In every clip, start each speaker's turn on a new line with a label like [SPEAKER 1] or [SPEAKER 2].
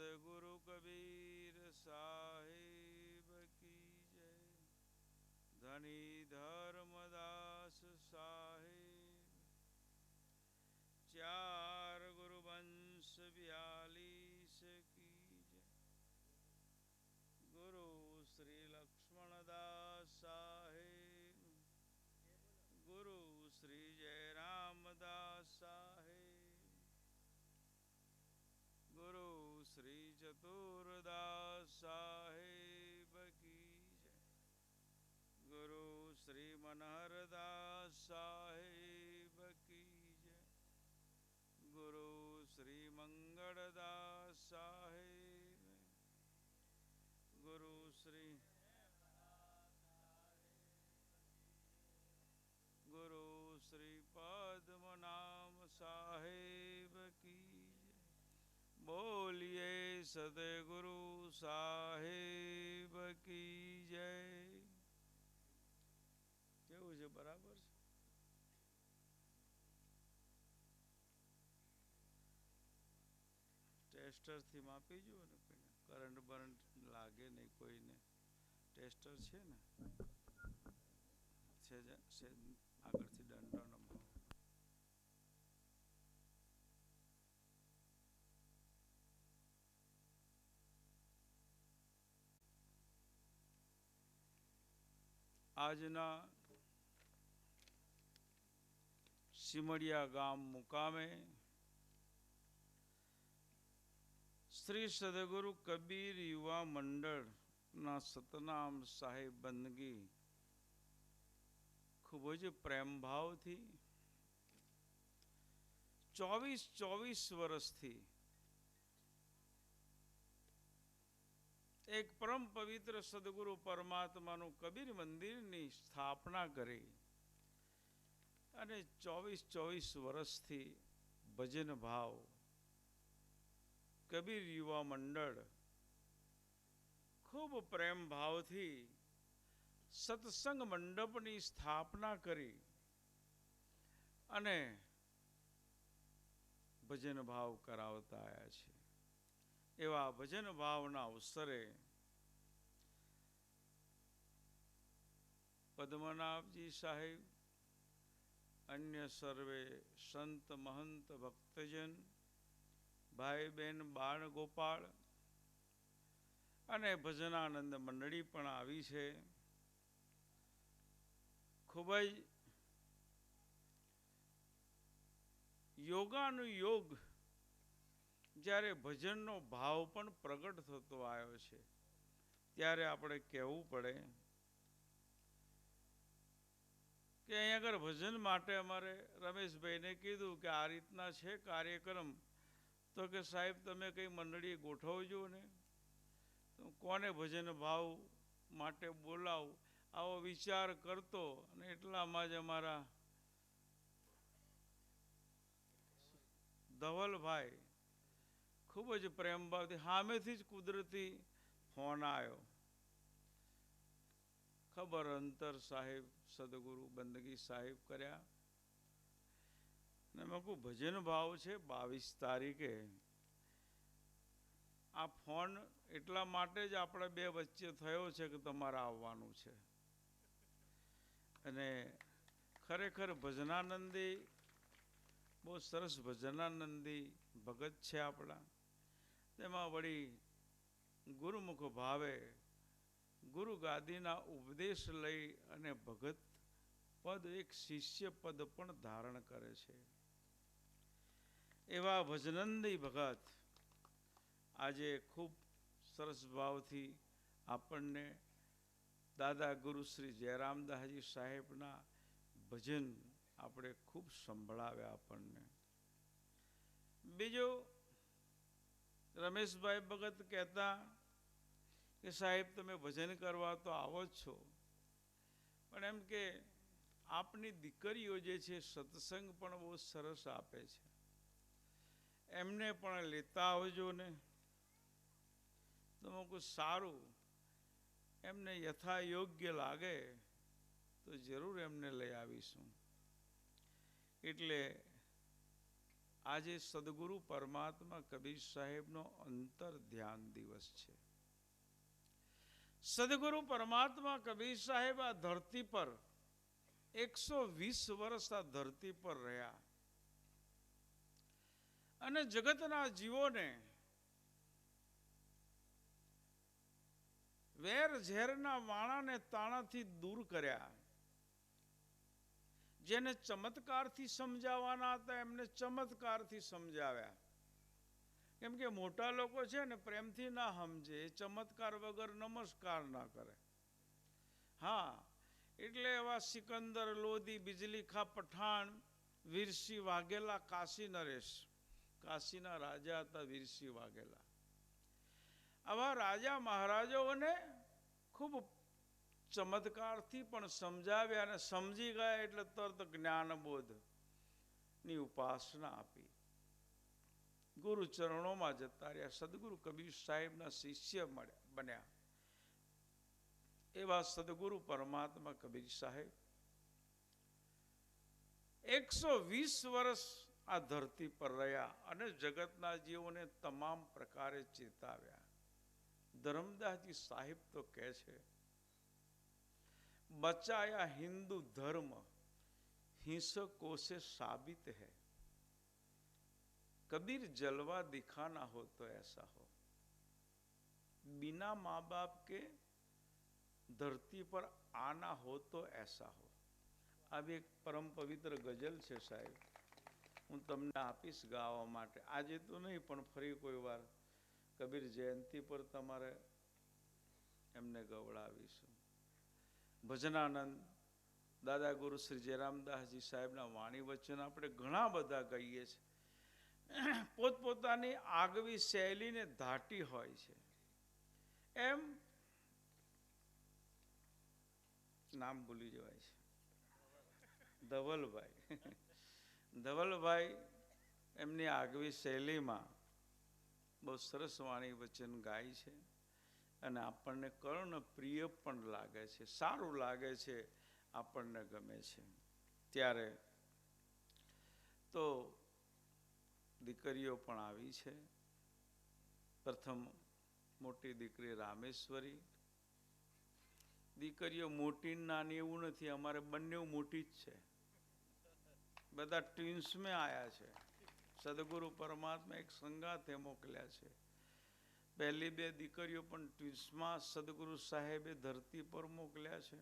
[SPEAKER 1] सदगुरु कबीर साहिब की जय। धनी धर्मदास साहिब। चार गुरु वंश 42 की जय। गुरु श्री लक्ष्मणदास साहिब। गुरु श्री जयरामदास साहिब। गुरु श्री चतुरदास साहिब की जय। गुरु श्री मनहरदास साहिब की जय। गुरु श्री मंगलदास साहिब। गुरु श्री गुरु श्री पद्मनाभ साहिब की जय। बोलिए सदगुरु साहिब की जय। કેવું છે? બરાબર છે? ટેસ્ટરથી માપી જુઓ ને, કોઈને કરંટ બરંટ લાગે નહીં કોઈને. ટેસ્ટર છે ને, છે આગળથી દંડનો ભાવ. આજના સિમડિયા ગામ મુકામે શ્રી સદગુરુ કબીર યુવા મંડળના સતનામ સાહેબ બંદગી ખૂબ જ પ્રેમભાવથી 24 વર્ષથી એક પરમ પવિત્ર સદગુરુ પરમાત્માનું કબીર મંદિરની સ્થાપના કરી અને 24 વર્ષથી ભજન ભાવ કબીર યુવા મંડળ ખૂબ પ્રેમ ભાવથી સત્સંગ મંડપની સ્થાપના કરી અને ભજન ભાવ કરાવતા આવ્યા છે. એવા ભજન ભાવના અવસરે પદ્મનાભજી સાહેબ, અન્ય સર્વે સંત મહંત ભક્તજન, ભાઈ બહેન, બાળ ગોપાળ અને ભજનાનંદ મંડળી પણ આવી છે. ખૂબ જ યોગાનુયોગ જ્યારે ભજનનો ભાવ પણ પ્રગટ થતો આવ્યો છે, ત્યારે આપણે કહેવું પડે કે અહીં આગળ ભજન માટે અમારે રમેશભાઈને કીધું કે આ રીતના છે કાર્યક્રમ, તો કે સાહેબ તમે કંઈ મંડળી ગોઠવજો ને, તો કોને ભજન ભાવ માટે બોલાવું, આવો વિચાર કરતો. અને એટલામાં જ અમારા ધવલભાઈ ખૂબ જ પ્રેમભાવથી સામેથી જ કુદરતી ફોન આવ્યો. ખબર અંતર સાહેબ સદગુરુ બંદગી સાહેબ કર્યા ને મેં કહું ભજન ભાવ છે 22 તારીખે. આ ફોન એટલા માટે જ આપણે બે વચ્ચે થયો છે કે તમારે આવવાનું છે. અને ખરેખર ભજનાનંદી બહુ સરસ ભજનાનંદી ભગત છે આપણા. તેમાં વળી ગુરુમુખ ભાવે ગુરુ ગાદીના ઉપદેશ લઈ અને ભગત પદ, એક શિષ્ય પદ પણ ધારણ કરે છે. એવા ભજનંદી ભગત આજે ખૂબ સરસ ભાવથી આપણને દાદા ગુરુ શ્રી જયરામદાસજી સાહેબના ભજન આપણે ખૂબ સંભળાવ્યા આપણને. બીજું રમેશભાઈ ભગત કહેતા કે સાહેબ તમે ભજન કરવા તો આવો જ છો, પણ એમ કે આપની દીકરીઓ જે છે સત્સંગ પણ બહુ સરસ આપે છે, એમને પણ લેતા આવજો ને. તો હું કહું સારું, એમને યથા યોગ્ય લાગે તો જરૂર એમને લઈ આવીશું. એટલે આજે સદગુરુ પરમાત્મા કબીર સાહેબનો અંતર ધ્યાન દિવસ છે. સદગુરુ પરમાત્મા કબીર સાહેબ આ ધરતી પર 120 વર્ષ આ ધરતી પર રહ્યા અને જગતના જીવોને વેર ઝેરના વાણાને તાણાથી દૂર કર્યા. જેને ચમત્કારથી સમજાવવાના હતા એમને ચમત્કારથી સમજાવ્યા. કેમ કે મોટા લોકો છે ને પ્રેમથી ના સમજે, ચમત્કાર વગર નમસ્કાર ના કરે. હા, એટલે એવા સિકંદર લોધી, બિજલી ખા પઠાણ, વીરસિંહ વાઘેલા, કાશી નરેશ, કાશીના રાજા હતા વીરસિંહ વાઘેલા. આવા રાજા મહારાજાઓને ખૂબ ચમત્કારથી પણ સમજાવ્યા અને સમજી ગયા એટલે તરત જ્ઞાનબોધની ઉપાસના આપી. ગુરુ ચરણોમાં જતા રહ્યા. સદગુરુ કબીર સાહેબના શિષ્ય બન્યા. એવા સદગુરુ પરમાત્મા કબીર સાહેબ 120 વર્ષ આ ધરતી પર રહ્યા અને જગતના જીવોને તમામ પ્રકારે ચેતાવ્યા. ધર્મદાસજી સાહેબ તો કહે છે, બચાયા हिंदू धर्म हिंसकों से साबित है, कबीर जलवा दिखाना हो तो ऐसा हो, बिना माँ बाप के धरती पर आना हो तो ऐसा हो. આવી એક પરમ પવિત્ર ગઝલ છે સાહેબ, હું તમને આપીશ ગાવા માટે. આજે તો નહીં પણ ફરી કોઈ વાર કબીર જયંતિ પર તમારે એમને ગવડાવીશું. ભજનાનંદ દાદા ગુરુ શ્રી જયરામદાસજી સાહેબના વાણી વચન આપણે ઘણા બધા કહીએ છીએ. પોતપોતાની આગવી શૈલીને ધાટી હોય છે. એમ નામ ભૂલી જવાય છે, ધવલભાઈ. ધવલભાઈ એમની આગવી શૈલીમાં બહુ સરસ વાણી વચન ગાય છે અને આપણને કર્ણ પ્રિય પણ લાગે છે, સારું લાગે છે, આપણને ગમે છે. ત્યારે તો દીકરીઓ પણ આવી છે. પ્રથમ મોટી દીકરી રામેશ્વરી. દીકરીઓ મોટી નાની એવું નથી, અમારે બંને મોટી જ છે. બધા ટ્વિન્સમાં આવ્યા છે. સદગુરુ પરમાત્મા એક સંગાથે મોકલ્યા છે. પહેલી બે દીકરીઓ પણ ટ્વિન્સમાં સદગુરુ સાહેબે ધરતી પર મોકલ્યા છે.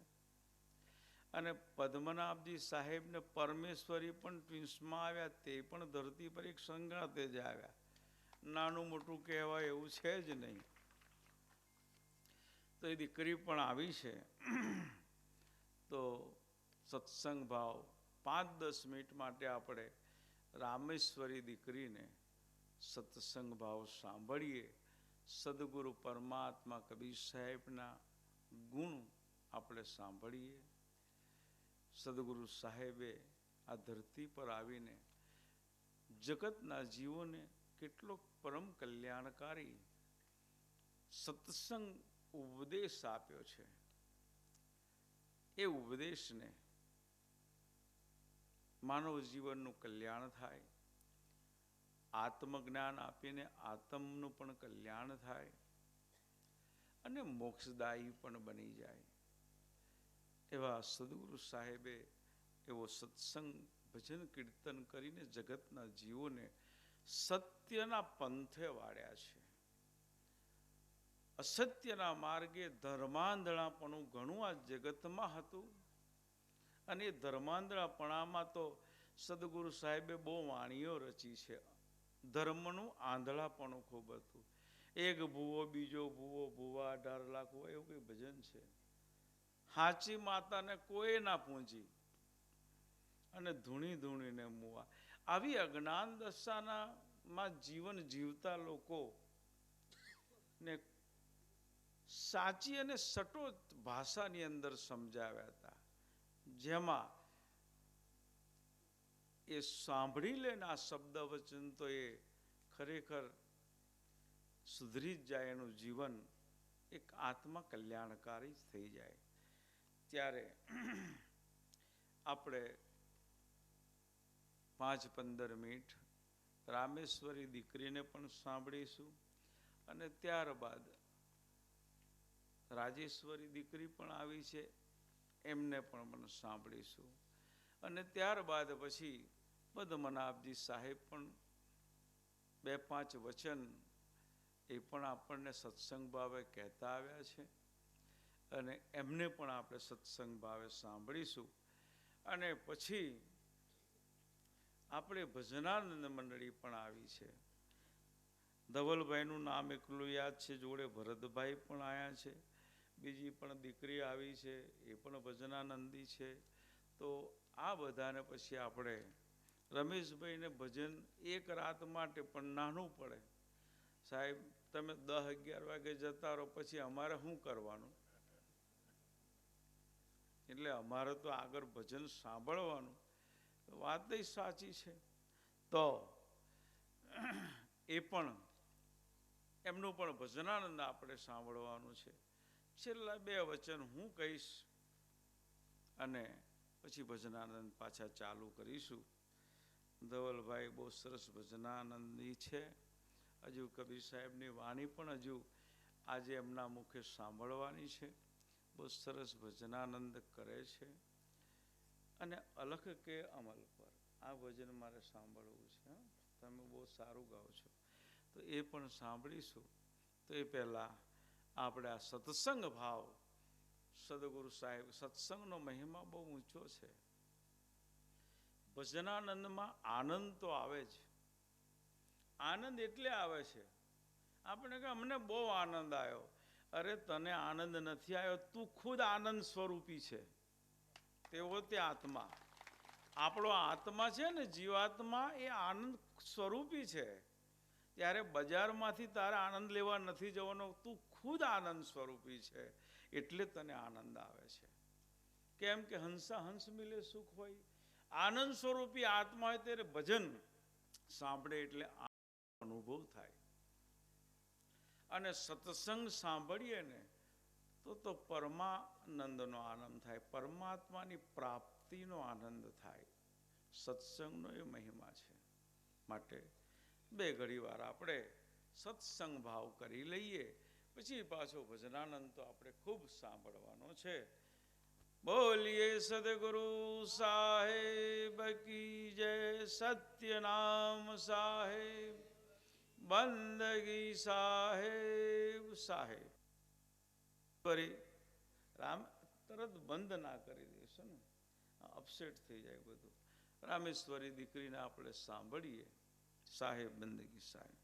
[SPEAKER 1] અને પદ્મનાભજી સાહેબને પરમેશ્વરી પણ ટ્વિન્સમાં આવ્યા, તે પણ ધરતી પર એક સંગાથે જ આવ્યા. નાનું મોટું કહેવાય એવું છે જ નહીં. તો એ દીકરી પણ આવી છે. તો સત્સંગ ભાવ 5-10 મિનિટ માટે આપણે રામેશ્વરી દીકરીને સત્સંગ ભાવ સાંભળીએ. સદગુરુ પરમાત્મા કબીર સાહેબના ગુણ આપણે સાંભળીએ. સદગુરુ સાહેબે આ ધરતી પર આવીને જગતના જીવોને કેટલો પરમ કલ્યાણકારી સત્સંગ ઉપદેશ આપ્યો છે. એ ઉપદેશને માનવ જીવનનું કલ્યાણ થાય, આત્મજ્ઞાન આપીને આત્મનું પણ કલ્યાણ થાય અને મોક્ષદાયી પણ બની જાય. એવા સદગુરુ સાહેબે એવો સત્સંગ ભજન કીર્તન કરીને જગતના જીવોને સત્યના પંથે વાળ્યા છે. અસત્યના માર્ગે ધર્માંધળાપણું ઘણું આ જગતમાં હતું અને એ ધર્માંધળાપણામાં તો સદગુરુ સાહેબે બહુ વાણીઓ રચી છે. ધર્મનું આંધળાપણું ખૂબ હતું. એક ભૂવો બીજો ભૂવો, ભૂવા 18 લાખ હોય એવું કઈ ભજન છે. હાચી માતાને કોઈ ના પૂંજી અને ધૂણી ધૂણીને મુવા. આવી અજ્ઞાન દશામાં જીવન જીવતા લોકો ને સાચી અને સટોચ ભાષાની અંદર સમજાવ્યા હતા, જેમાં એ સાંભળી લે ને આ શબ્દ વચન તો એ ખરેખર સુધરી જ જાય. એનું જીવન એક આત્મા કલ્યાણકારી જ થઈ જાય. ત્યારે આપણે 5-15 મિનિટ રામેશ્વરી દીકરીને પણ સાંભળીશું અને ત્યારબાદ રાજેશ્વરી દીકરી પણ આવી છે, એમને પણ સાંભળીશું અને ત્યારબાદ પછી પદ્મનાભજી સાહેબ પણ 2-5 વચન એ પણ આપણને સત્સંગ ભાવે કહેતા આવ્યા છે અને એમને પણ આપણે સત્સંગ ભાવે સાંભળીશું અને પછી આપણે ભજનાનંદ મંડળી પણ આવી છે. ધવલભાઈનું નામ એકલું યાદ છે, જોડે ભરતભાઈ પણ આવ્યા છે, બીજી પણ દીકરી આવી છે, એ પણ ભજનાનંદી છે. તો આ બધાને પછી આપણે રમેશભાઈને ભજન એક રાત માટે પણ નાનું પડે, સાહેબ તમે 10-11 વાગે જતા રહો પછી અમારે શું કરવાનું? એટલે અમારે તો આગળ ભજન સાંભળવાનું. વાત જ સાચી છે. તો એ પણ એમનું પણ ભજનાનંદ આપણે સાંભળવાનું છે. છેલ્લા 2 વચન હું કહીશ અને પછી ભજનાનંદ પાછા ચાલુ કરીશું. ધવલભાઈ બહુ સરસ ભજનાનંદી છે. હજુ કબીર સાહેબની વાણી પણ હજુ આજે એમના મુખે સાંભળવાની છે. બહુ સરસ ભજનાનંદ કરે છે અને અલખ કે અમલ પર આ ભજન મારે સાંભળવું છે. તમે બહુ સારું ગાઓ છો, તો એ પણ સાંભળીશું. તો એ પહેલાં આપણે આ સત્સંગ ભાવ, સદગુરુ સાહેબ, સત્સંગનો મહિમા બહુ ઊંચો છે. ભજનાનંદમાં આનંદ તો આવે જ. આનંદ એટલે આવે છે આપણે કે અમને બહુ આનંદ આવ્યો. અરે તને આનંદ નથી આવ્યો, તું ખુદ આનંદ સ્વરૂપી છે. તેવો તે આત્મા, આપણો આત્મા છે ને, જીવાત્મા, એ આનંદ સ્વરૂપી છે. ત્યારે બજારમાંથી તારે આનંદ લેવા નથી જવાનો, તું ખુદ આનંદ સ્વરૂપી છે એટલે તને આનંદ આવે છે. કેમ કે હંસા હંસ મિલે સુખ હોય. આનંદ સ્વરૂપી આત્મા હોય ત્યારે ભજન સાંભળે એટલે અનુભવ થાય. અને સત્સંગ સાંભળીએ ને તો પરમાનંદનો આનંદ થાય, પરમાત્માની પ્રાપ્તિનો આનંદ થાય. સત્સંગનો એ મહિમા છે. માટે 2 ઘડી વાર આપણે સત્સંગ ભાવ કરી લઈએ, પછી પાછો ભજનાનંદ તો આપણે ખૂબ સાંભળવાનો છે. બોલીએ સદગુરુ સાહેબ કી જય, સત્યનામ સાહેબ, બંદગી સાહેબ સાહેબ. ફરી રામ તરત બંધ ના કરી દેશો ને, અપસેટ થઈ જાય બધું. રામેશ્વરી દીકરીને આપણે સાંભળીએ. સાહેબ બંદગી સાહેબ.